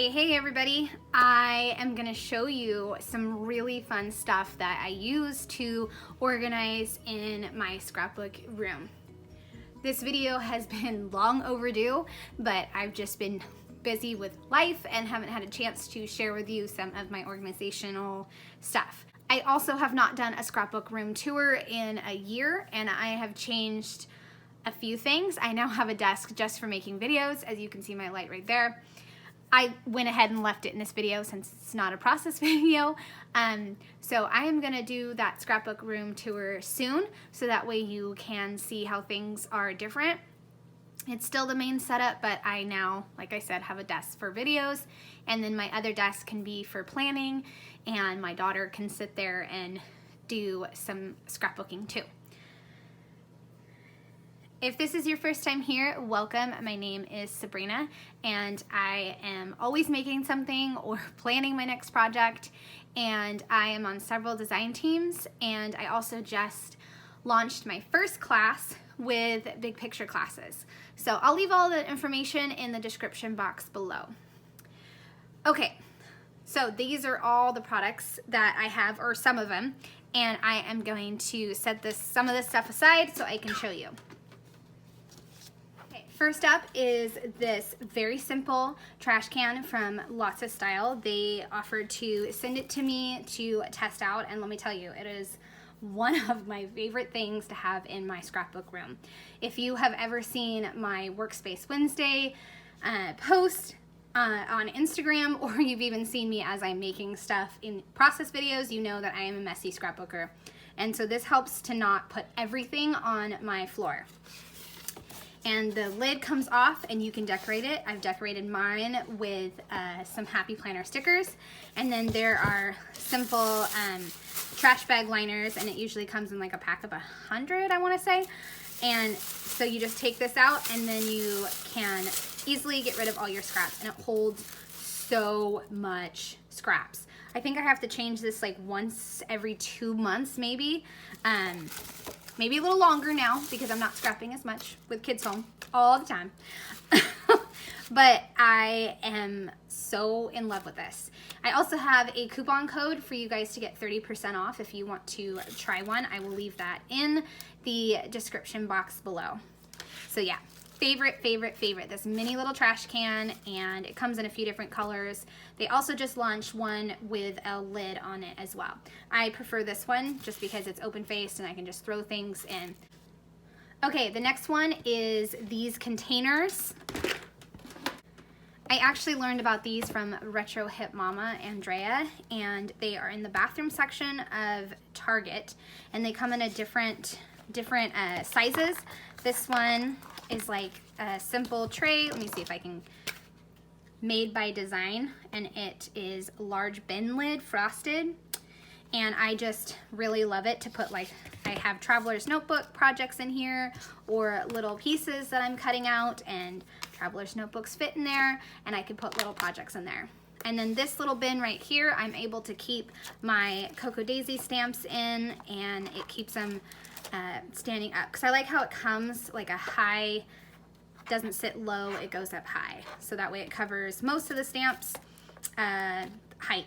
Hey everybody, I am going to show you some really fun stuff that I use to organize in my scrapbook room. This video has been long overdue, but I've just been busy with life and haven't had a chance to share with you some of my organizational stuff. I also have not done a scrapbook room tour in a year, and I have changed a few things. I now have a desk just for making videos, as you can see my light right there. I went ahead and left it in this video since it's not a process video. So I am gonna do that scrapbook room tour soon, so that way you can see how things are different. It's still the main setup, but I now, like I said, have a desk for videos, and then my other desk can be for planning, and my daughter can sit there and do some scrapbooking too. If this is your first time here, welcome. My name is Sabrina, and I am always making something or planning my next project, and I am on several design teams, and I also just launched my first class with big picture classes. So I'll leave all the information in the description box below. Okay, so these are all the products that I have, or some of them, and I am going to set some of this stuff aside so I can show you. First up is this very simple trash can from LOTSA Style. They offered to send it to me to test out, and let me tell you, it is one of my favorite things to have in my scrapbook room. If you have ever seen my Workspace Wednesday post on Instagram, or you've even seen me as I'm making stuff in process videos, you know that I am a messy scrapbooker. And so this helps to not put everything on my floor. And the lid comes off and you can decorate it. I've decorated mine with some Happy Planner stickers. And then there are simple trash bag liners, and it usually comes in like a pack of 100, I want to say. And so you just take this out, and then you can easily get rid of all your scraps, and it holds so much scraps. I think I have to change this like once every 2 months maybe. Maybe a little longer now because I'm not scrapping as much with kids home all the time. But I am so in love with this. I also have a coupon code for you guys to get 30% off if you want to try one. I will leave that in the description box below. So yeah, favorite, this mini little trash can, and it comes in a few different colors. They also just launched one with a lid on it as well. I prefer this one just because it's open-faced and I can just throw things in. Okay, the next one is these containers. I actually learned about these from Retrohipmama, Andrea, and they are in the bathroom section of Target, and they come in a different sizes. This one is like a simple tray. Let me see if I can, made by design, and it is large bin lid frosted, and I just really love it to put, like, I have traveler's notebook projects in here, or little pieces that I'm cutting out, and traveler's notebooks fit in there, and I could put little projects in there. And then this little bin right here, I'm able to keep my Cocoa Daisy stamps in, and it keeps them standing up, because I like how it comes like a high, doesn't sit low, it goes up high, so that way it covers most of the stamps height.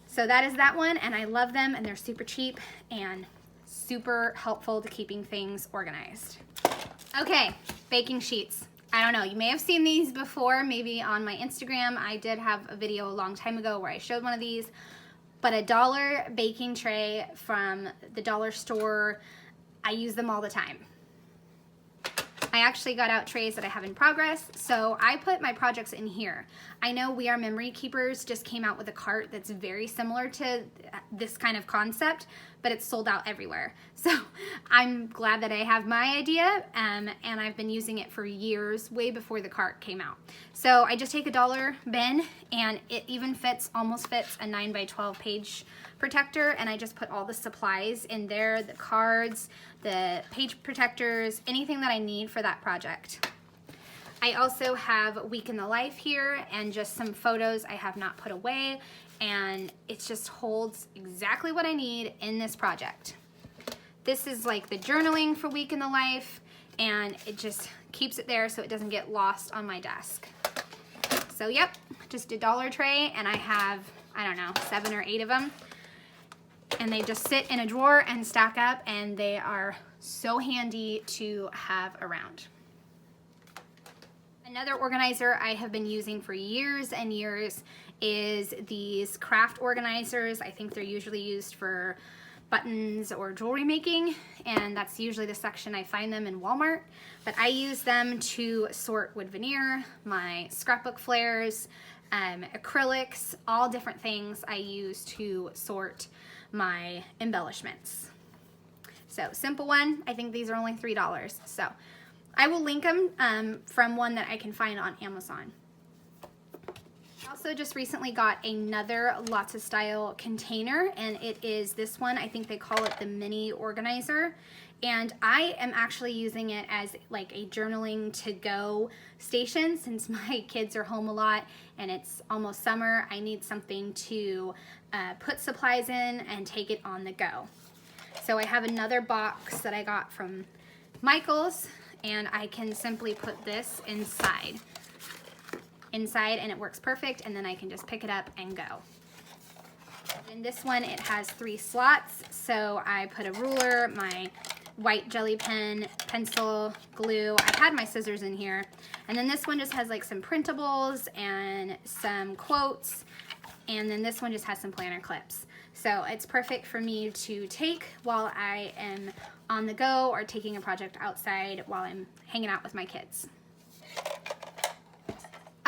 So that is that one, and I love them, and they're super cheap and super helpful to keeping things organized. Okay, baking sheets. I don't know, you may have seen these before, maybe on my Instagram. I did have a video a long time ago where I showed one of these, but a $1 baking tray from the dollar store, I use them all the time. I actually got out trays that I have in progress, so I put my projects in here. I know We Are Memory Keepers just came out with a cart that's very similar to this kind of concept, but it's sold out everywhere. So I'm glad that I have my idea, and I've been using it for years, way before the cart came out. So I just take a $1 bin, and it even almost fits a 9 by 12 page protector, and I just put all the supplies in there, the cards, the page protectors, anything that I need for that project. I also have Week in the Life here, and just some photos I have not put away, and it just holds exactly what I need in this project. This is like the journaling for Week in the Life, and it just keeps it there so it doesn't get lost on my desk. So yep, just a dollar tray, and I have, I don't know, 7 or 8 of them. And they just sit in a drawer and stack up, and they are so handy to have around. Another organizer I have been using for years and years is these craft organizers. I think they're usually used for buttons or jewelry making, and that's usually the section I find them in Walmart. But I use them to sort wood veneer, my scrapbook flares, acrylics, all different things I use to sort my embellishments. So simple one. I think these are only $3. So I will link them from one that I can find on Amazon. I also just recently got another LOTSA style container, and it is this one. I think they call it the mini organizer, and I am actually using it as like a journaling to go station since my kids are home a lot and it's almost summer. I need something to put supplies in and take it on the go. So I have another box that I got from Michael's, and I can simply put this inside and it works perfect, and then I can just pick it up and go. In this one, it has 3 slots, so I put a ruler, my white jelly pen, pencil, glue. I've had my scissors in here, and then this one just has like some printables and some quotes, and then this one just has some planner clips. So it's perfect for me to take while I am on the go or taking a project outside while I'm hanging out with my kids.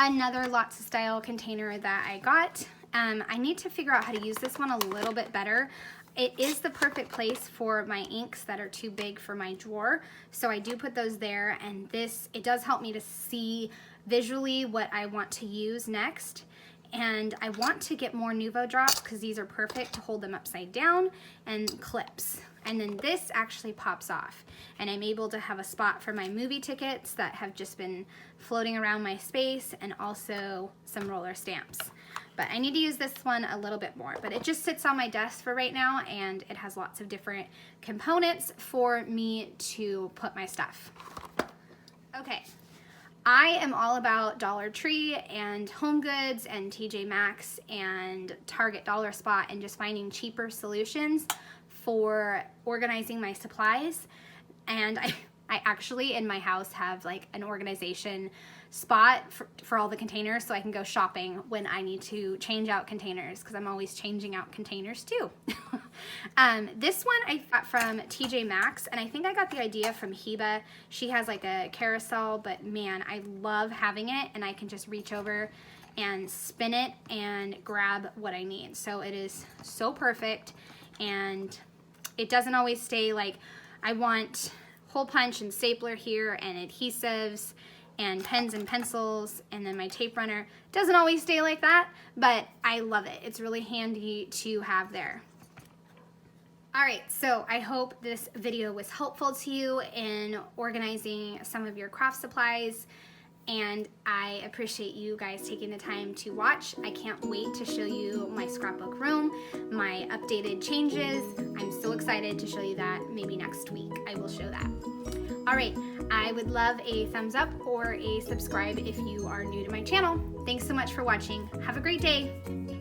Another LOTSA style container that I got. I need to figure out how to use this one a little bit better. It is the perfect place for my inks that are too big for my drawer. So I do put those there, and it does help me to see visually what I want to use next. And I want to get more Nuvo drops because these are perfect to hold them upside down, and clips. And then this actually pops off, and I'm able to have a spot for my movie tickets that have just been floating around my space, and also some roller stamps. But I need to use this one a little bit more, but it just sits on my desk for right now, and it has lots of different components for me to put my stuff. Okay. I am all about Dollar Tree and Home Goods and TJ Maxx and Target Dollar Spot, and just finding cheaper solutions for organizing my supplies. And I actually in my house have like an organization spot for all the containers, so I can go shopping when I need to change out containers, because I'm always changing out containers too. This one I got from TJ Maxx, and I think I got the idea from Heba. She has like a carousel, but man, I love having it, and I can just reach over and spin it and grab what I need. So it is so perfect, and it doesn't always stay like, I want hole punch and stapler here and adhesives and pens and pencils, and then my tape runner. Doesn't always stay like that, but I love it. It's really handy to have there. Alright, so I hope this video was helpful to you in organizing some of your craft supplies, and I appreciate you guys taking the time to watch. I can't wait to show you my scrapbook room, my updated changes. I'm so excited to show you that. Maybe next week I will show that. Alright, I would love a thumbs up or a subscribe if you are new to my channel. Thanks so much for watching. Have a great day.